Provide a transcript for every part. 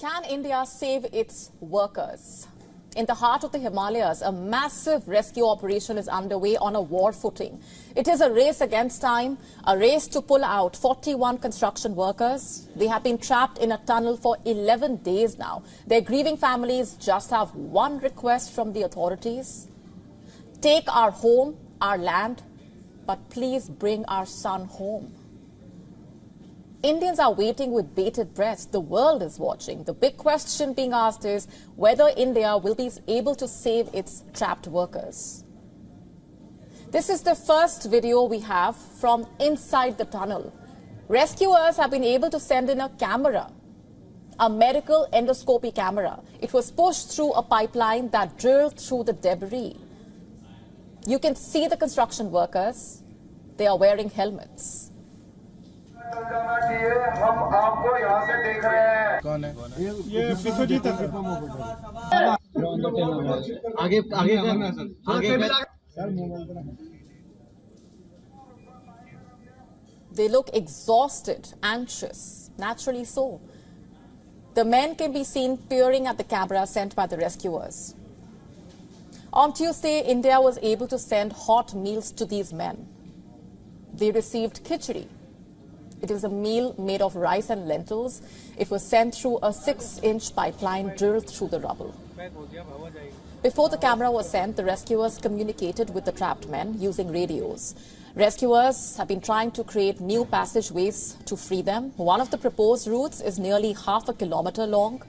Can India save its workers? In the heart of the Himalayas, a massive rescue operation is underway on a war footing. It is a race against time, a race to pull out 41 construction workers. They have been trapped in a tunnel for 11 days now. Their grieving families just have one request from the authorities. Take our home, our land, but please bring our son home. Indians are waiting with bated breath. The world is watching. The big question being asked is whether India will be able to save its trapped workers. This is the first video we have from inside the tunnel. Rescuers have been able to send in a camera, a medical endoscopy camera. It was pushed through a pipeline that drilled through the debris. You can see the construction workers. They are wearing helmets. हम आपको यहाँ से देख रहे हैं। कौन है? ये विश्वजीत है। आगे They look exhausted, anxious, naturally so. The men can be seen peering at the camera sent by the rescuers. On Tuesday, India was able to send hot meals to these men. They received khichdi. It is a meal made of rice and lentils. It was sent through a 6-inch pipeline drilled through the rubble. Before the camera was sent, the rescuers communicated with the trapped men using radios. Rescuers have been trying to create new passageways to free them. One of the proposed routes is nearly half a kilometer long.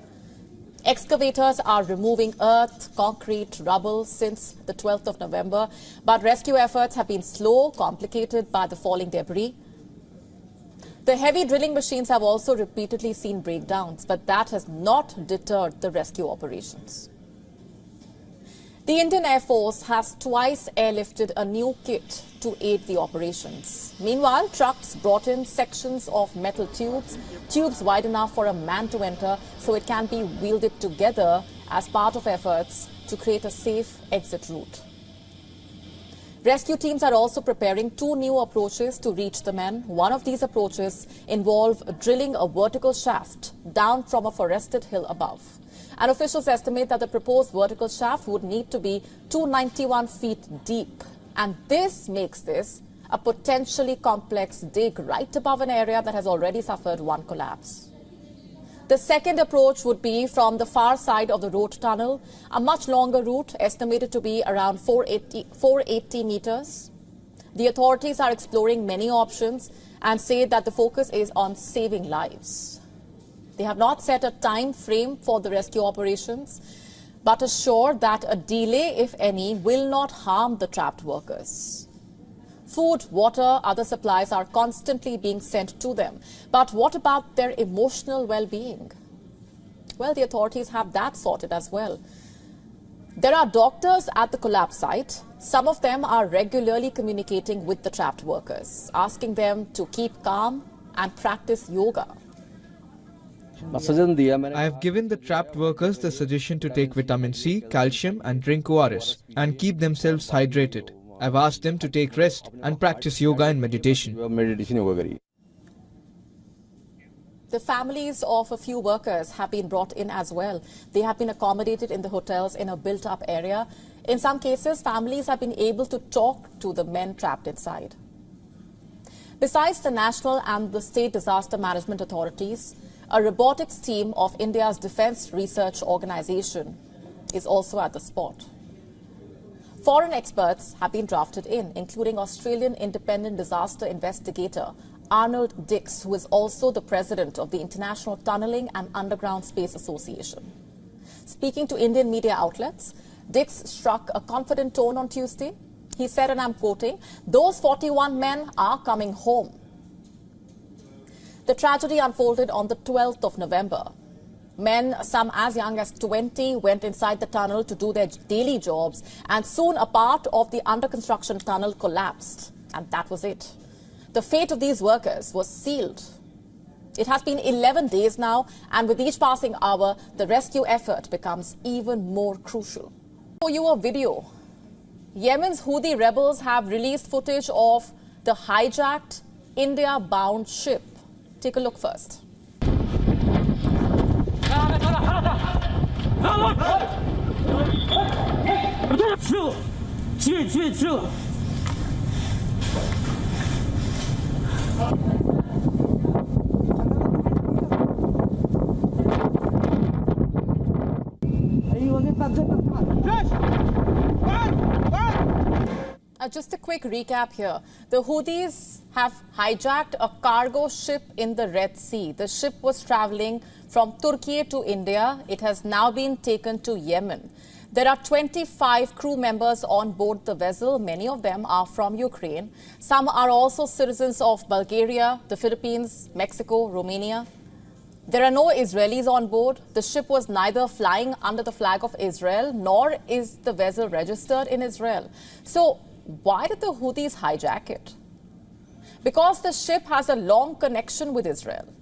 Excavators are removing earth, concrete, rubble since the 12th of November. But rescue efforts have been slow, complicated by the falling debris. The heavy drilling machines have also repeatedly seen breakdowns, but that has not deterred the rescue operations. The Indian Air Force has twice airlifted a new kit to aid the operations. Meanwhile, trucks brought in sections of metal tubes wide enough for a man to enter so it can be wielded together as part of efforts to create a safe exit route. Rescue teams are also preparing 2 new approaches to reach the men. One of these approaches involves drilling a vertical shaft down from a forested hill above. And officials estimate that the proposed vertical shaft would need to be 291 feet deep. And this makes this a potentially complex dig right above an area that has already suffered one collapse. The second approach would be from the far side of the road tunnel, a much longer route estimated to be around 480 meters. The authorities are exploring many options and say that the focus is on saving lives. They have not set a time frame for the rescue operations, but assure that a delay, if any, will not harm the trapped workers. Food, water, other supplies are constantly being sent to them. But what about their emotional well-being? Well, the authorities have that sorted as well. There are doctors at the collapse site. Some of them are regularly communicating with the trapped workers, asking them to keep calm and practice yoga. I have given the trapped workers the suggestion to take vitamin C, calcium and drink ORS and keep themselves hydrated. I've asked them to take rest and practice yoga and meditation. The families of a few workers have been brought in as well. They have been accommodated in the hotels in a built-up area. In some cases, families have been able to talk to the men trapped inside. Besides the national and the state disaster management authorities, a robotics team of India's Defence Research Organisation is also at the spot. Foreign experts have been drafted in, including Australian independent disaster investigator Arnold Dix, who is also the president of the International Tunnelling and Underground Space Association. Speaking to Indian media outlets, Dix struck a confident tone on Tuesday. He said, and I'm quoting, "Those 41 men are coming home." The tragedy unfolded on the 12th of November. Men, some as young as 20, went inside the tunnel to do their daily jobs, and soon a part of the under-construction tunnel collapsed. And that was it. The fate of these workers was sealed. It has been 11 days now, and with each passing hour, the rescue effort becomes even more crucial. For you a video. Yemen's Houthi rebels have released footage of the hijacked India-bound ship. Take a look first. True. True. Just a quick recap here. The Houthis have hijacked a cargo ship in the Red Sea. The ship was traveling from Turkey to India. It has now been taken to Yemen. There are 25 crew members on board the vessel. Many of them are from Ukraine. Some are also citizens of Bulgaria, the Philippines, Mexico, Romania. There are no Israelis on board. The ship was neither flying under the flag of Israel, nor is the vessel registered in Israel. So why did the Houthis hijack it? Because the ship has a long connection with Israel.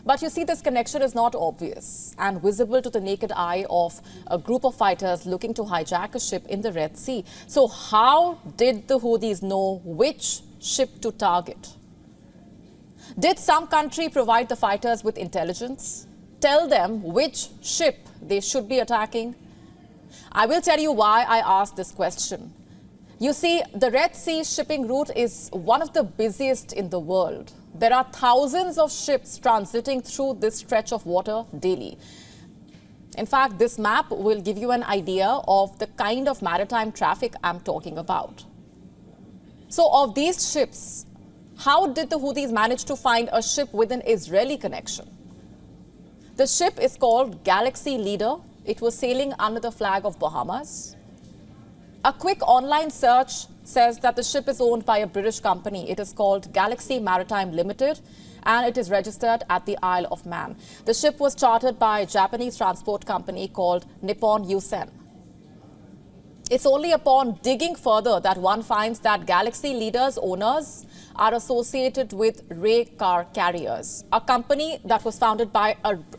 But you see, this connection is not obvious and visible to the naked eye of a group of fighters looking to hijack a ship in the Red Sea. So how did the Houthis know which ship to target? Did some country provide the fighters with intelligence? Tell them which ship they should be attacking? I will tell you why I asked this question. You see, the Red Sea shipping route is one of the busiest in the world. There are thousands of ships transiting through this stretch of water daily. In fact, this map will give you an idea of the kind of maritime traffic I'm talking about. So of these ships, how did the Houthis manage to find a ship with an Israeli connection? The ship is called Galaxy Leader. It was sailing under the flag of Bahamas. A quick online search says that the ship is owned by a British company. It is called Galaxy Maritime Limited, and it is registered at the Isle of Man. The ship was chartered by a Japanese transport company called Nippon Yusen. It's only upon digging further that one finds that Galaxy Leader's owners are associated with Ray Car Carriers, a company that was founded by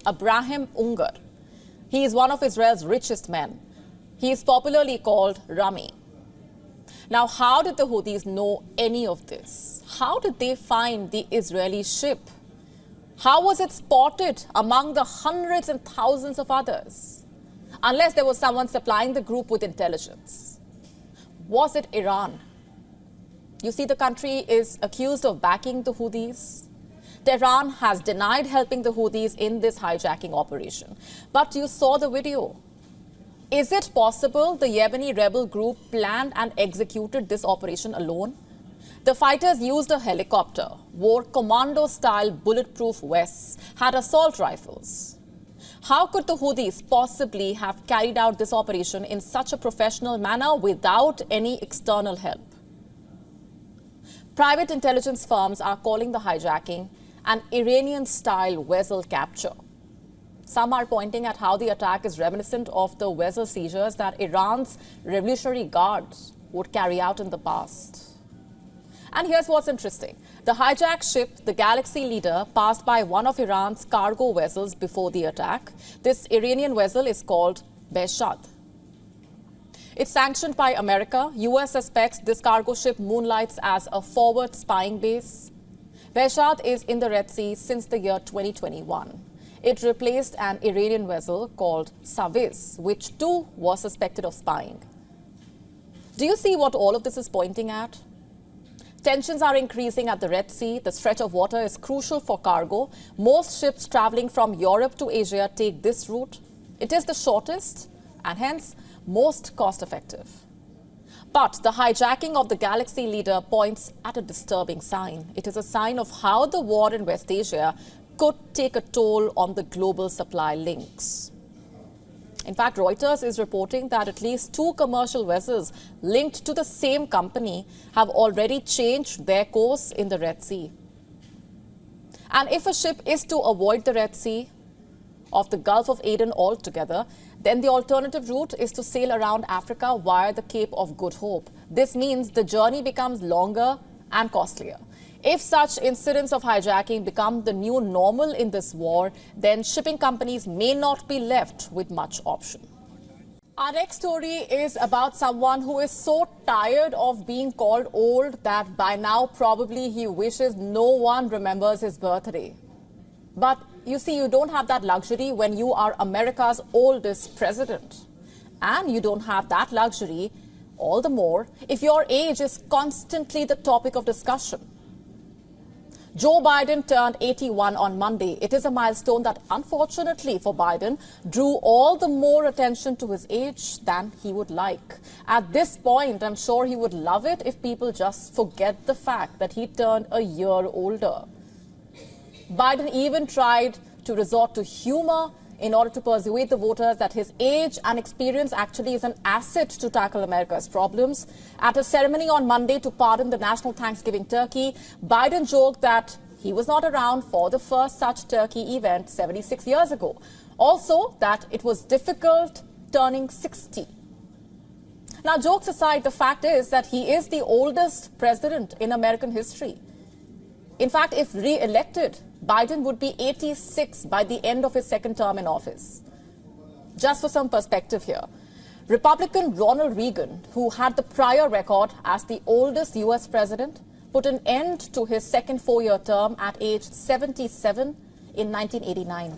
Abraham Ungar. He is one of Israel's richest men. He is popularly called Rami. Now, how did the Houthis know any of this? How did they find the Israeli ship? How was it spotted among the hundreds and thousands of others? Unless there was someone supplying the group with intelligence. Was it Iran? You see, the country is accused of backing the Houthis. Tehran has denied helping the Houthis in this hijacking operation. But you saw the video. Is it possible the Yemeni rebel group planned and executed this operation alone? The fighters used a helicopter, wore commando-style bulletproof vests, had assault rifles. How could the Houthis possibly have carried out this operation in such a professional manner without any external help? Private intelligence firms are calling the hijacking an Iranian-style vessel capture. Some are pointing at how the attack is reminiscent of the vessel seizures that Iran's Revolutionary Guards would carry out in the past. And here's what's interesting. The hijacked ship, the Galaxy Leader, passed by one of Iran's cargo vessels before the attack. This Iranian vessel is called Behzad. It's sanctioned by America. US suspects this cargo ship moonlights as a forward spying base. Behzad is in the Red Sea since the year 2021. It replaced an Iranian vessel called Saviz, which too was suspected of spying. Do you see what all of this is pointing at? Tensions are increasing at the Red Sea. The stretch of water is crucial for cargo. Most ships traveling from Europe to Asia take this route. It is the shortest and hence most cost-effective. But the hijacking of the Galaxy Leader points at a disturbing sign. It is a sign of how the war in West Asia could take a toll on the global supply links. In fact, Reuters is reporting that at least 2 commercial vessels linked to the same company have already changed their course in the Red Sea. And if a ship is to avoid the Red Sea of the Gulf of Aden altogether, then the alternative route is to sail around Africa via the Cape of Good Hope. This means the journey becomes longer and costlier. If such incidents of hijacking become the new normal in this war, then shipping companies may not be left with much option. Our next story is about someone who is so tired of being called old that by now probably he wishes no one remembers his birthday. But you see, you don't have that luxury when you are America's oldest president. And you don't have that luxury, all the more if your age is constantly the topic of discussion. Joe Biden turned 81 on Monday. It is a milestone that, unfortunately for Biden, drew all the more attention to his age than he would like. At this point, I'm sure he would love it if people just forget the fact that he turned a year older. Biden even tried to resort to humor in order to persuade the voters that his age and experience actually is an asset to tackle America's problems. At a ceremony on Monday to pardon the national Thanksgiving turkey, Biden joked that he was not around for the first such turkey event 76 years ago. Also, that it was difficult turning 60. Now, jokes aside, the fact is that he is the oldest president in American history. In fact, if re-elected, Biden would be 86 by the end of his second term in office. Just for some perspective here, Republican Ronald Reagan, who had the prior record as the oldest U.S. president, put an end to his second four-year term at age 77 in 1989.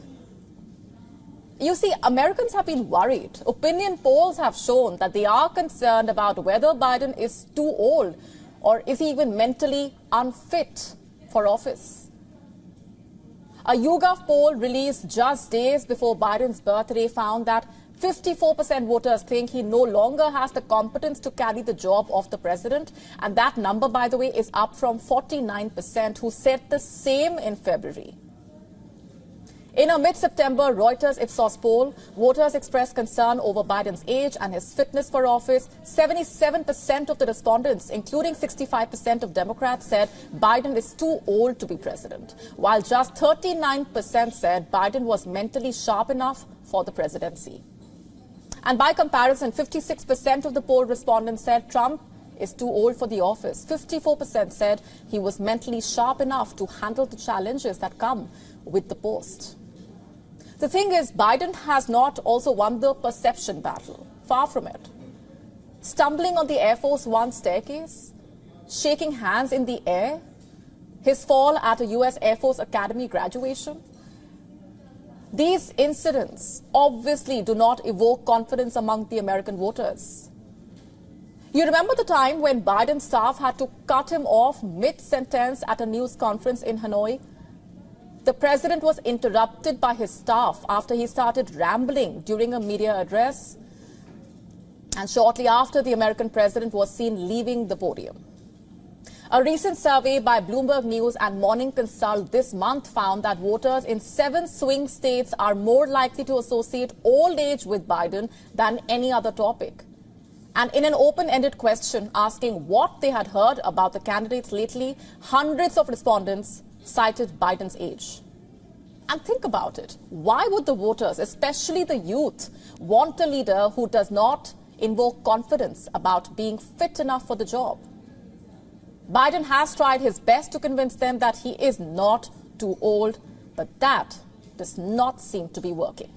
You see, Americans have been worried. Opinion polls have shown that they are concerned about whether Biden is too old or is he even mentally unfit for office. A YouGov poll released just days before Biden's birthday found that 54% voters think he no longer has the competence to carry the job of the president. And that number, by the way, is up from 49% who said the same in February. In a mid-September Reuters Ipsos poll, voters expressed concern over Biden's age and his fitness for office. 77% of the respondents, including 65% of Democrats, said Biden is too old to be president, while just 39% said Biden was mentally sharp enough for the presidency. And by comparison, 56% of the poll respondents said Trump is too old for the office. 54% said he was mentally sharp enough to handle the challenges that come with the post. The thing is, Biden has not also won the perception battle. Far from it. Stumbling on the Air Force One staircase, shaking hands in the air, his fall at a U.S. Air Force Academy graduation. These incidents obviously do not evoke confidence among the American voters. You remember the time when Biden's staff had to cut him off mid-sentence at a news conference in Hanoi? The president was interrupted by his staff after he started rambling during a media address. And shortly after, the American president was seen leaving the podium. A recent survey by Bloomberg News and Morning Consult this month found that voters in 7 swing states are more likely to associate old age with Biden than any other topic. And in an open-ended question asking what they had heard about the candidates lately, hundreds of respondents cited Biden's age. And think about it. Why would the voters, especially the youth, want a leader who does not invoke confidence about being fit enough for the job? Biden has tried his best to convince them that he is not too old, but that does not seem to be working.